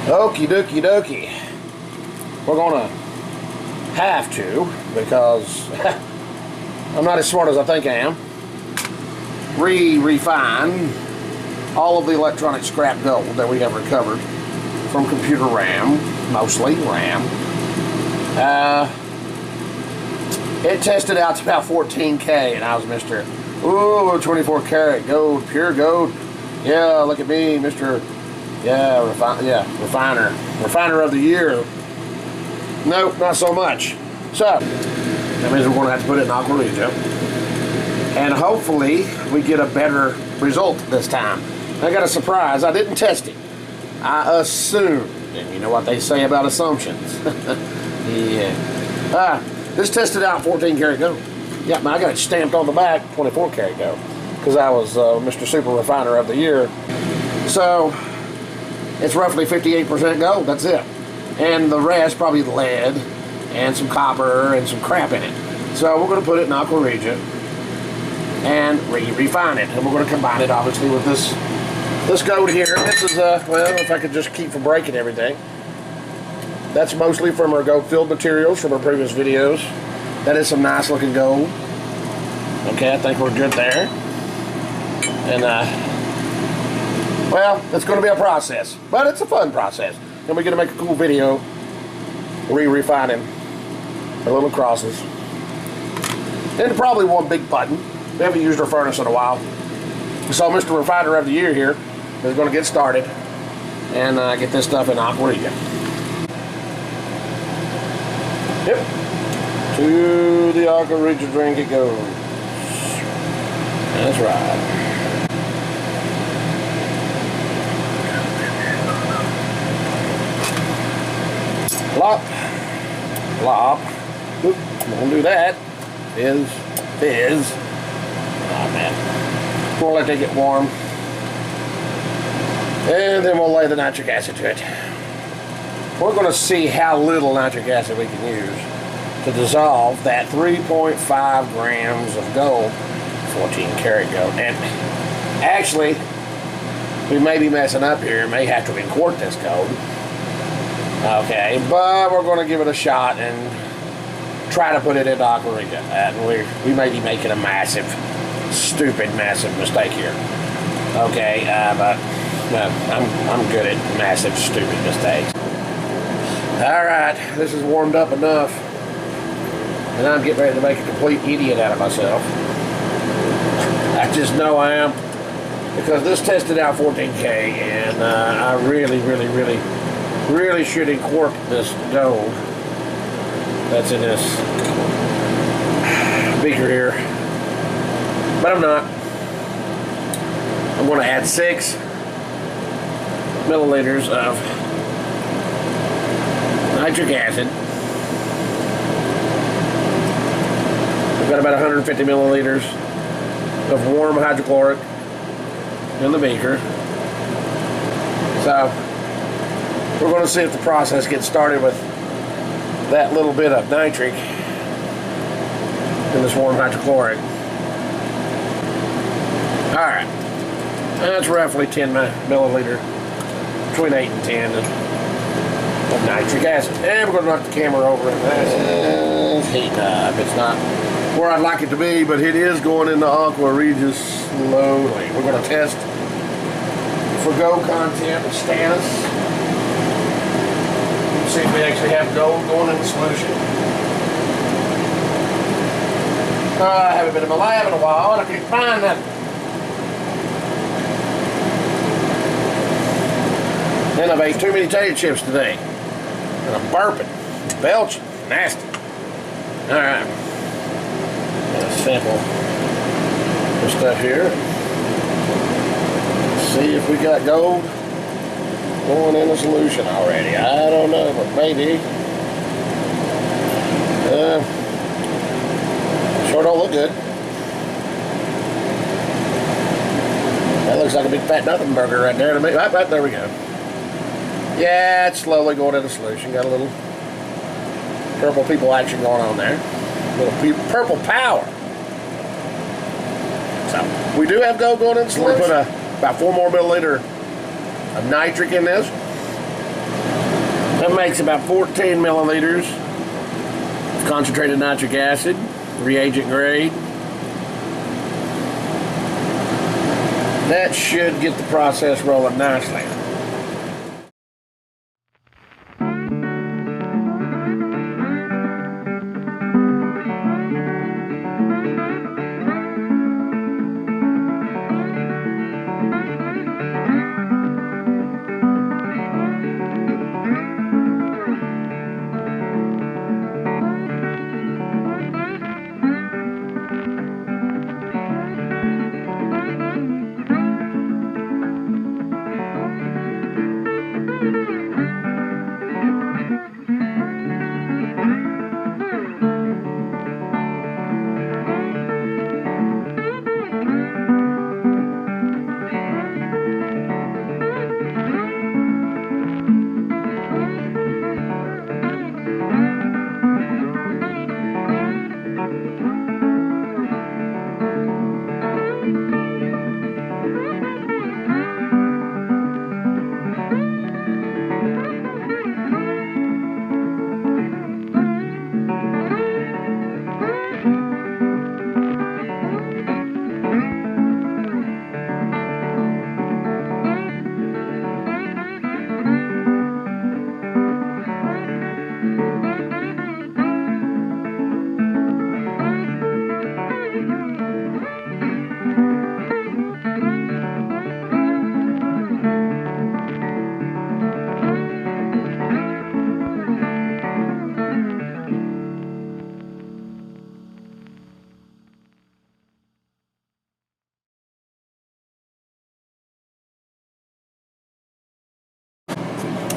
Okie dokie dokie. We're gonna have to, because I'm not as smart as I think I am, refine all of the electronic scrap gold that we have recovered from computer RAM, mostly RAM. It tested out to about 14K, and I was Mr. Ooh, 24 karat gold, pure gold. Yeah, look at me, Mr. Refiner of the year. Nope, not so much. So that means we're going to have to put it in aqua regia, and hopefully we get a better result this time. I got a surprise. I didn't test it. I assumed, and you know what they say about assumptions. Yeah. This tested out 14 karat gold. Yeah, I got it stamped on the back 24 karat gold because I was Mr. Super Refiner of the Year. So it's roughly 58% gold. That's it. And the rest probably lead and some copper and some crap in it. So we're going to put it in aqua regia and refine it, and we're going to combine it obviously with this gold here. This is well, if I could just keep from breaking everything. That's mostly from our gold filled materials from our previous videos. That is some nice looking gold. Okay, I think we're good there. And well, it's going to be a process, but it's a fun process. And we're going to make a cool video refining our little crosses. And probably one big button. We haven't used our furnace in a while. So Mr. Refiner of the Year here is going to get started and get this stuff in aqua regia. Yep. To the aqua regia drink it goes. That's right. Plop. Plop. Oop, won't do that. Fizz. Oh man. We'll let they get warm. And then we'll lay the nitric acid to it. We're going to see how little nitric acid we can use to dissolve that 3.5 grams of gold, 14 karat gold. And actually, we may be messing up here. May have to import this gold. Okay, but we're going to give it a shot and try to put it into aqua regia. And we may be making a massive, massive mistake here. Okay, but I'm good at massive, stupid mistakes. Alright, this is warmed up enough, and I'm getting ready to make a complete idiot out of myself. I just know I am, because this tested out 14K, and I really should incorporate this gold that's in this beaker here, but I'm not. I'm going to add 6 milliliters of nitric acid. We've got about 150 milliliters of warm hydrochloric in the beaker. So we're going to see if the process gets started with that little bit of nitric in this warm hydrochloric. Alright, that's roughly 10 milliliter, between 8 and 10 of nitric acid. And we're going to knock the camera over and it's heating up. It's not where I'd like it to be, but it is going into aqua regia slowly. We're going to test for gold content of stannous. See if we actually have gold going in the solution. I haven't been in my lab in a while and I can't find nothing. And I've ate too many potato chips today. And I'm burping, belching, nasty. Alright. Let's sample this stuff here. See if we got gold going in the solution already. I don't know, but maybe. Sure don't look good. That looks like a big fat nothing burger right there to me. Right, there we go. Yeah, it's slowly going into solution. Got a little purple people action going on there. A little purple power. So we do have gold going into solution. We'll put about 4 more milliliter of nitric in this. That makes about 14 milliliters of concentrated nitric acid, reagent grade. That should get the process rolling nicely.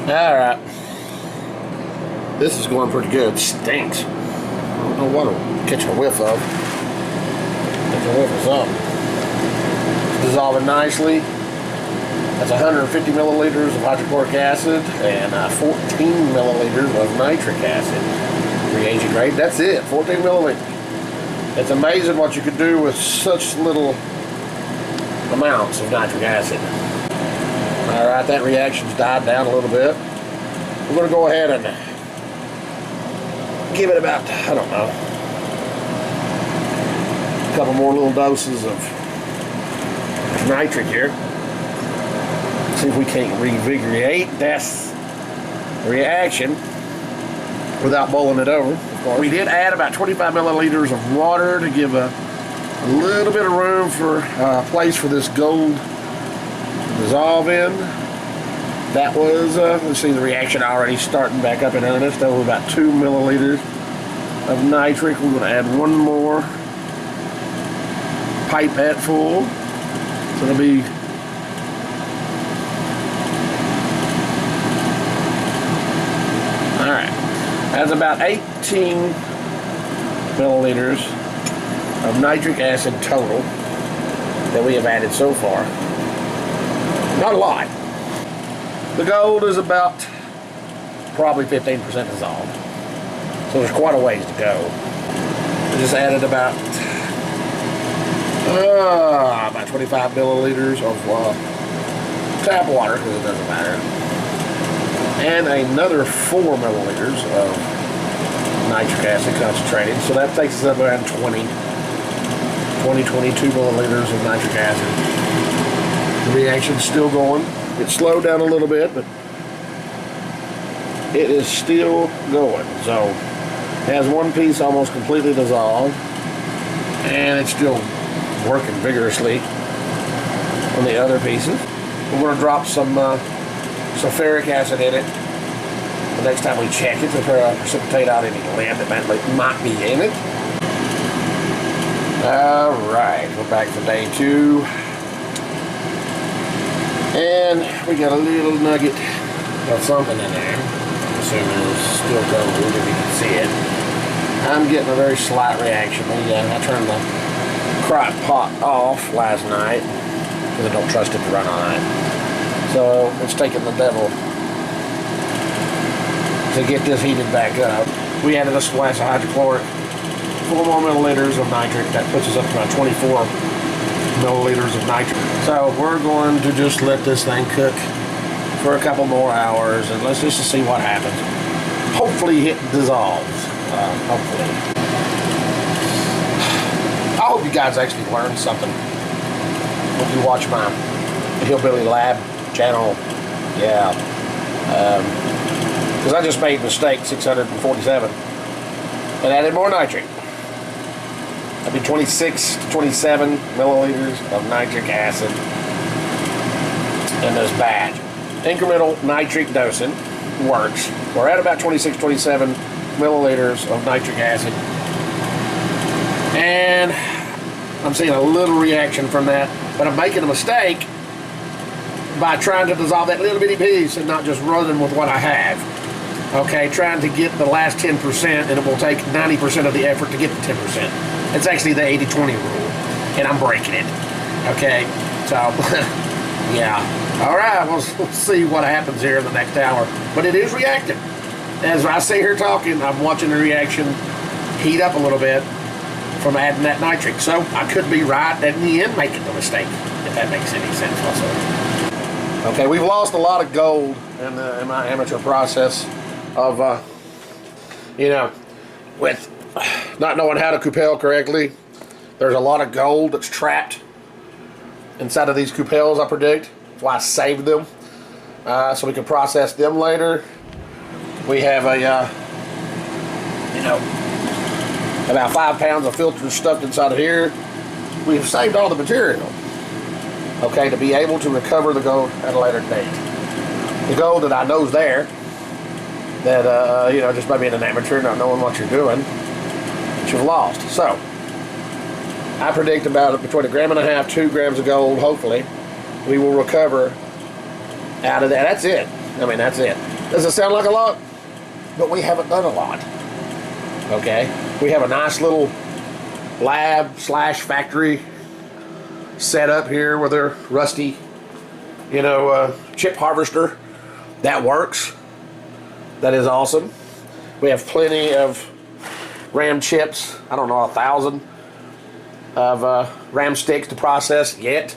Alright. This is going pretty good. Stinks. I don't know what I'm catching a whiff of. Catching a whiff of something. It's dissolving nicely. That's 150 milliliters of hydrochloric acid and 14 milliliters of nitric acid. Reagent grade. That's it. 14 milliliters. It's amazing what you could do with such little amounts of nitric acid. Alright, that reaction's died down a little bit. We're going to go ahead and give it about, I don't know, a couple more little doses of nitric here. See if we can't reinvigorate this reaction without boiling it over, of course. We did add about 25 milliliters of water to give a little bit of room for place for this gold dissolve in. That was, let's see, the reaction already starting back up in earnest. Over about 2 milliliters of nitric. We're going to add one more pipette full. So it'll be alright. That's about 18 milliliters of nitric acid total that we have added so far. Not a lot. The gold is about probably 15% dissolved. So there's quite a ways to go. I just added about 25 milliliters of tap water, because it doesn't matter. And another 4 milliliters of nitric acid concentrated. So that takes us up around 22 milliliters of nitric acid. The reaction's still going. It slowed down a little bit, but it is still going. So it has one piece almost completely dissolved, and it's still working vigorously on the other pieces. We're going to drop some sulfuric acid in it the next time we check it to precipitate out any lead that might be in it. Alright, we're back for day 2. And we got a little nugget of something in there. I'm assuming it's still gold if you can see it. I'm getting a very slight reaction. I turned the crock pot off last night because I don't trust it to run all night. So it's taking the devil to get this heated back up. We added a splash of hydrochloric, 4 more milliliters of nitric. That puts us up to about 24 milliliters of nitric. So we're going to just let this thing cook for a couple more hours, and let's just see what happens. Hopefully it dissolves. Hopefully. I hope you guys actually learned something when you watch my HillBilly Lab channel. Yeah. Because I just made mistake 647 and added more nitric. That'd be 26 to 27 milliliters of nitric acid in this batch. Incremental nitric dosing works. We're at about 26, 27 milliliters of nitric acid. And I'm seeing a little reaction from that, but I'm making a mistake by trying to dissolve that little bitty piece and not just running with what I have. Okay, trying to get the last 10%, and it will take 90% of the effort to get the 10%. It's actually the 80-20 rule, and I'm breaking it. Okay, so, yeah. All right, we'll see what happens here in the next hour. But it is reacting. As I sit here talking, I'm watching the reaction heat up a little bit from adding that nitric. So I could be right in the end making the mistake, if that makes any sense whatsoever. Okay, we've lost a lot of gold in my amateur process of, you know, with not knowing how to coupelle correctly. There's a lot of gold that's trapped inside of these coupelles, I predict. That's why I saved them, so we can process them later. We have a, you know, about 5 pounds of filters stuffed inside of here. We've saved all the material, okay, to be able to recover the gold at a later date. The gold that I know is there, that, you know, just by being an amateur, not knowing what you're doing, that you've lost. So, I predict about between 1.5 grams, 2 grams of gold, hopefully, we will recover out of that. That's it. I mean, that's it. Does it sound like a lot? But we haven't done a lot. Okay? We have a nice little lab / factory set up here with our rusty, you know, chip harvester. That works. That is awesome. We have plenty of RAM chips. I don't know, 1,000 of RAM sticks to process yet.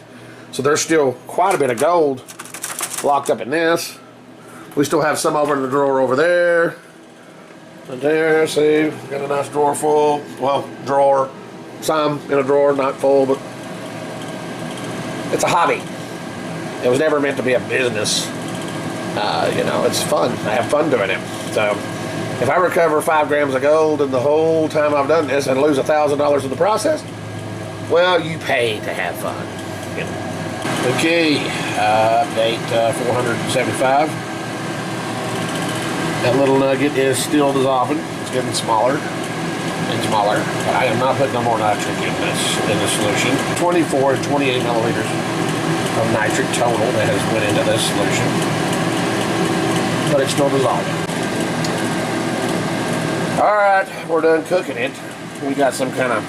So there's still quite a bit of gold locked up in this. We still have some over in the drawer over there. And there, see, we've got a nice drawer full. Well, drawer, some in a drawer, not full, but it's a hobby. It was never meant to be a business. You know, it's fun. I have fun doing it. So, if I recover 5 grams of gold in the whole time I've done this and lose $1,000 in the process, well, you pay to have fun. You know. Okay, update 475. That little nugget is still dissolving. It's getting smaller and smaller, but I am not putting no more nitric in this solution. 24 and 28 milliliters of nitric total that has went into this solution, but it's still dissolving. All right, we're done cooking it. We got some kind of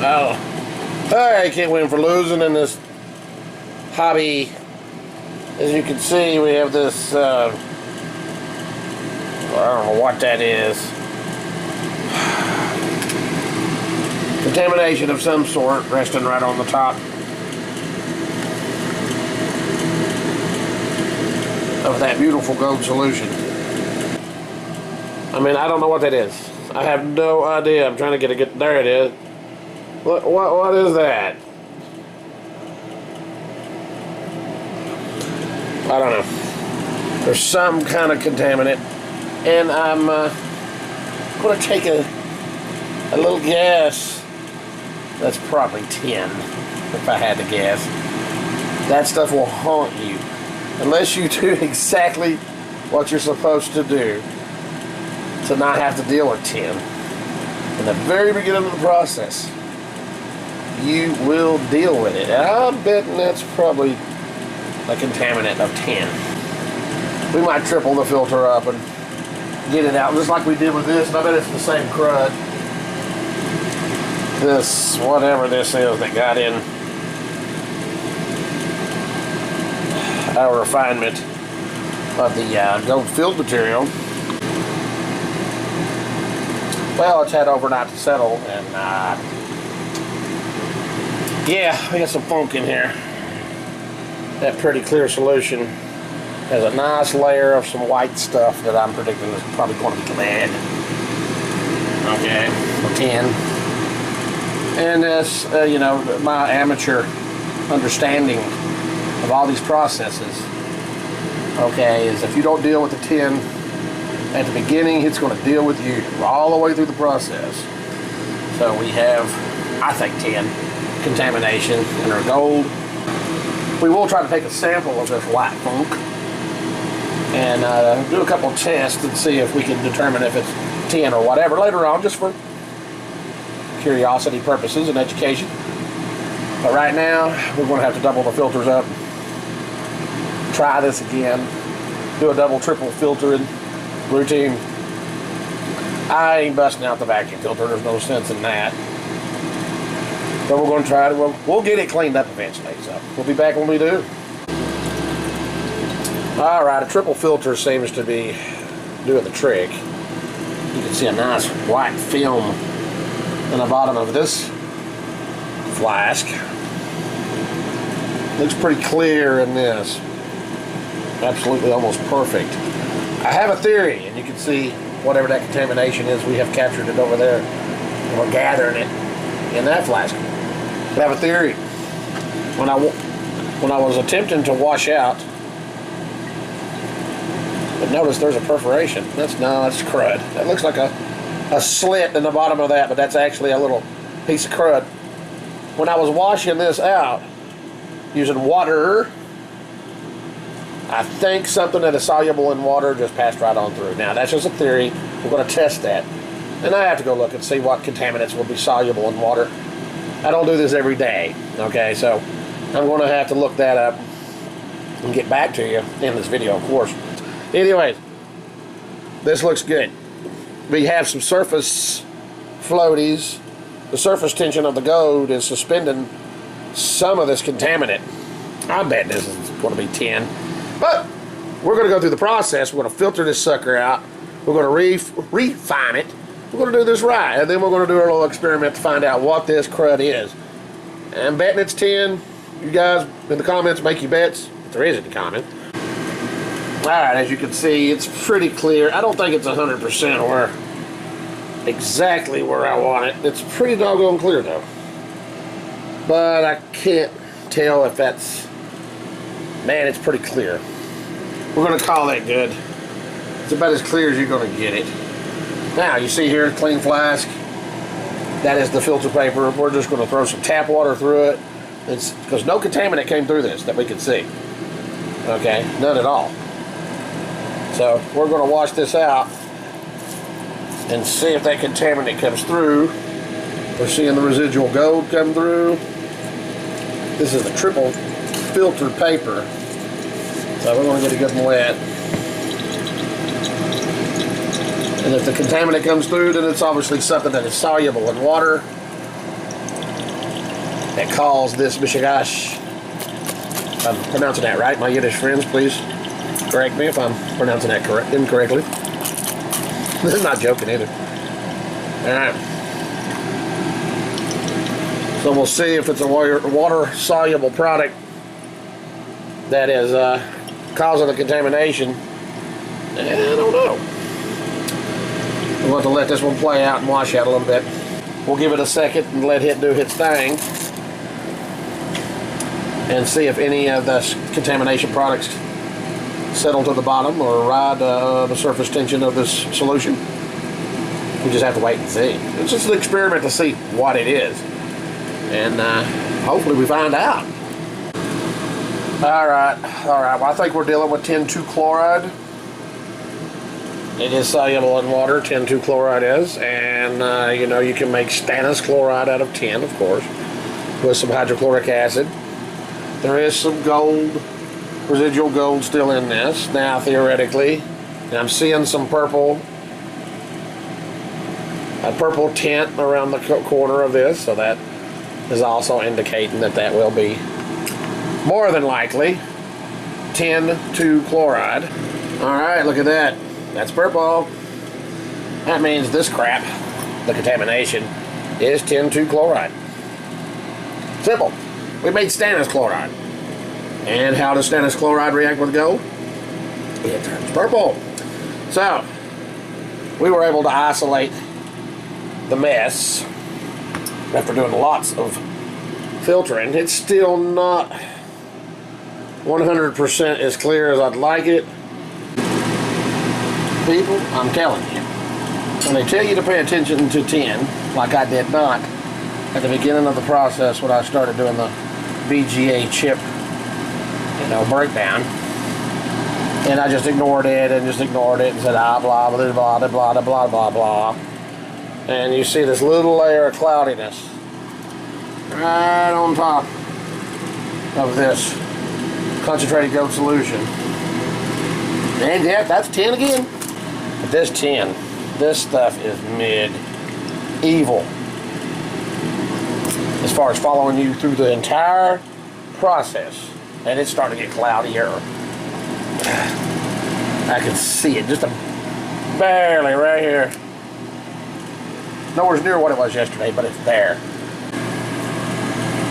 well, I can't win for losing in this hobby. As you can see, we have this I don't know what that is. Contamination of some sort resting right on the top of that beautiful gold solution. I mean, I don't know what that is. I have no idea. I'm trying to get there it is. What is that? I don't know. There's some kind of contaminant, and I'm going to take a little guess. That's probably tin, if I had to guess. That stuff will haunt you unless you do exactly what you're supposed to do to not have to deal with tin. In the very beginning of the process, you will deal with it. And I'm betting that's probably a contaminant of tin. We might triple the filter up and get it out, just like we did with this, and I bet it's the same crud. This, whatever this is that got in our refinement of the gold filled material. Well, it's had overnight to settle, and yeah, we got some funk in here. that pretty clear solution has a nice layer of some white stuff that I'm predicting is probably going to be lead. Okay, or tin. And this, you know, my amateur understanding of all these processes, okay, is if you don't deal with the tin at the beginning, it's going to deal with you all the way through the process. So we have, I think, tin contamination in our gold. We will try to take a sample of this white funk and do a couple of tests and see if we can determine if it's tin or whatever later on, just for curiosity purposes and education. But right now, we're going to have to double the filters up. Try this again. Do a double, triple filtering routine. I ain't busting out the vacuum filter. There's no sense in that. But we're going to try it. We'll get it cleaned up eventually. So we'll be back when we do. All right, a triple filter seems to be doing the trick. You can see a nice white film in the bottom of this flask. Looks pretty clear in this. Absolutely almost perfect. I have a theory, and you can see whatever that contamination is, we have captured it over there. And we're gathering it in that flask. I have a theory. When I was attempting to wash out, but notice there's a perforation. That's crud. That looks like a slit in the bottom of that, but that's actually a little piece of crud. When I was washing this out using water, I think something that is soluble in water just passed right on through. Now, that's just a theory. We're going to test that. And I have to go look and see what contaminants will be soluble in water. I don't do this every day, okay? So I'm going to have to look that up and get back to you in this video, of course. Anyways, this looks good. We have some surface floaties. The surface tension of the gold is suspending some of this contaminant. I bet this is going to be tin. But we're going to go through the process. We're going to filter this sucker out. We're going to refine it. We're going to do this right. And then we're going to do our little experiment to find out what this crud is. I'm betting it's tin. You guys in the comments make your bets. If there is any comment. Alright, as you can see, it's pretty clear. I don't think it's 100% exactly where I want it. It's pretty doggone clear though. But I can't tell if that's... Man, it's pretty clear. We're going to call that good. It's about as clear as you're going to get it. Now, you see here, clean flask. That is the filter paper. We're just going to throw some tap water through it. It's because no contaminant came through this that we can see. Okay, none at all. So we're going to wash this out and see if that contaminant comes through. We're seeing the residual gold come through. This is the triple filter paper. So we're going to get it good and wet. And if the contaminant comes through, then it's obviously something that is soluble in water that caused this mishigash. If I'm pronouncing that right, my Yiddish friends, please correct me if I'm pronouncing that incorrectly. This is not joking either. Alright. So we'll see if it's a water-soluble product that is causing the contamination. And I don't know. We'll have to let this one play out and wash out a little bit. We'll give it a second and let it do its thing. And see if any of the contamination products settle to the bottom or ride the surface tension of this solution. We just have to wait and see. It's just an experiment to see what it is. And hopefully we find out. Alright, well, I think we're dealing with tin 2 chloride. It is soluble in water, tin 2 chloride is. And, you know, you can make stannous chloride out of tin, of course, with some hydrochloric acid. There is some gold, residual gold still in this. Now, theoretically, and I'm seeing some purple, a purple tint around the corner of this, so that is also indicating that that will be more than likely tin 2 chloride. Alright, look at that. That's purple. That means this crap, the contamination, is tin 2 chloride. Simple. We made stannous chloride. And how does stannous chloride react with gold? It turns purple. So, we were able to isolate the mess after doing lots of filtering. It's still not 100% as clear as I'd like it. People, I'm telling you, when they tell you to pay attention to tin, like I did not at the beginning of the process when I started doing the VGA chip, breakdown, and I just ignored it and said blah blah blah blah blah blah blah blah blah, and you see this little layer of cloudiness right on top of this concentrated gold solution. And yeah, that's tin again. But this stuff is medieval as far as following you through the entire process. And it's starting to get cloudier. I can see it just barely right here. Nowhere near what it was yesterday, but it's there.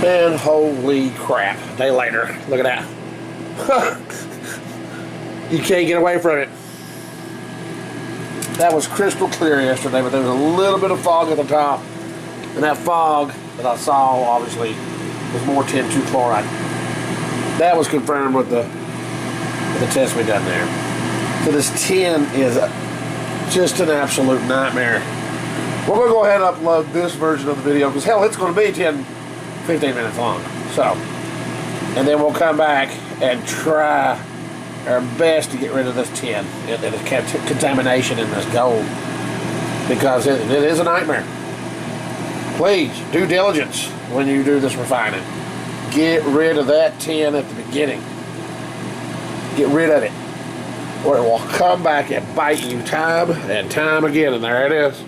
And holy crap, a day later, look at that. You can't get away from it. That was crystal clear yesterday, but there was a little bit of fog at the top. And that fog that I saw, obviously, was more tin 2 chloride. That was confirmed with the test we done there. So this tin is just an absolute nightmare. We're going to go ahead and upload this version of the video, because hell, it's going to be 10, 15 minutes long. So, and then we'll come back and try our best to get rid of this tin. There's contamination in this gold, because it is a nightmare. Please, due diligence when you do this refining. Get rid of that tin at the beginning. Get rid of it, or it will come back and bite you time and time again, and there it is.